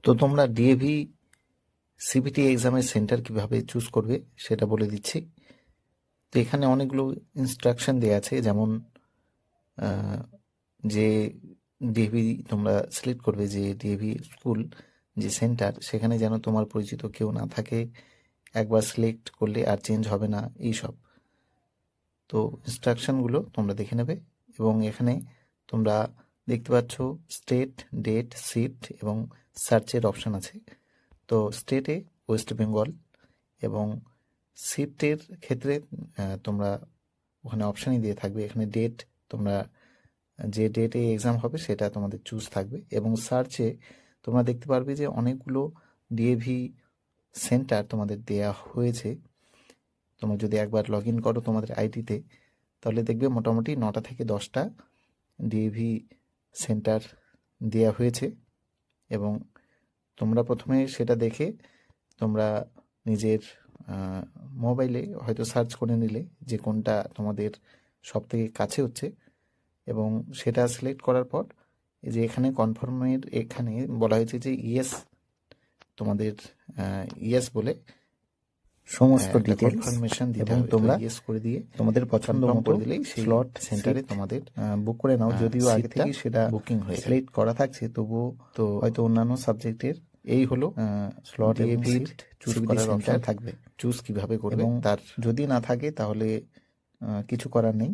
তো তোমরা DAV CBT এক্সামের সেন্টার কিভাবে চুজ করবে সেটা বলে দিচ্ছি। তো এখানে অনেকগুলো ইনস্ট্রাকশন দেওয়া আছে, যেমন যে ডিএভি তোমরা সিলেক্ট করবে, যে ডিএভি স্কুল যে সেন্টার, সেখানে যেন তোমার পরিচিত কেউ না থাকে, একবার সিলেক্ট করলে আর চেঞ্জ হবে না, এইসব। তো ইনস্ট্রাকশনগুলো তোমরা দেখে নেবে। এবং এখানে তোমরা দেখতে পাচ্ছ স্টেট, ডেট, সিট এবং সার্চের অপশান আছে। তো স্টেটে ওয়েস্ট বেঙ্গল এবং শিফটের ক্ষেত্রে তোমরা ওখানে অপশানই দিয়ে থাকবে। এখানে ডেট, তোমরা যে ডেটে এক্সাম হবে সেটা তোমাদের চুজ থাকবে। এবং সার্চে তোমরা দেখতে পারবে যে অনেকগুলো ডিএভি সেন্টার তোমাদের দেয়া হয়েছে। তোমরা যদি একবার লগ ইন করো তোমাদের আইডিতে, তাহলে দেখবে মোটামুটি 9টা থেকে 10টা ডিএভি সেন্টার দেয়া হয়েছে। এবং তোমরা প্রথমে সেটা দেখে তোমরা নিজের মোবাইলে হয়তো সার্চ করে নিলে যে কোনটা তোমাদের সব থেকে কাছে হচ্ছে, এবং সেটা সিলেক্ট করার পর এই যে এখানে কনফার্মের এখানে বলা হয়েছে যে ইয়েস, তোমাদের ইয়েস বলে সমস্ত ডিটেইলস কনফার্মেশন দিতে এবং হবে। তোমরা ইয়েস করে দিয়ে তোমাদের পছন্দ কনফার্ম মতো করে দিলেই সেই স্লট সেন্টারে সেন্টারে তোমাদের বুক করে নাও। যদিও আগে সিটটা থেকেই সেটা বুকিং হয়ে যাবে। সিলেক্ট করা থাকছে, তবুও তো হয়তো অন্যান্য সাবজেক্টের এই হলো স্লট এবং সিট চুজ করার অপশন থাকবে। চুজ কিভাবে করবে, এবং তার যদি না থাকে তাহলে কিছু করার নেই।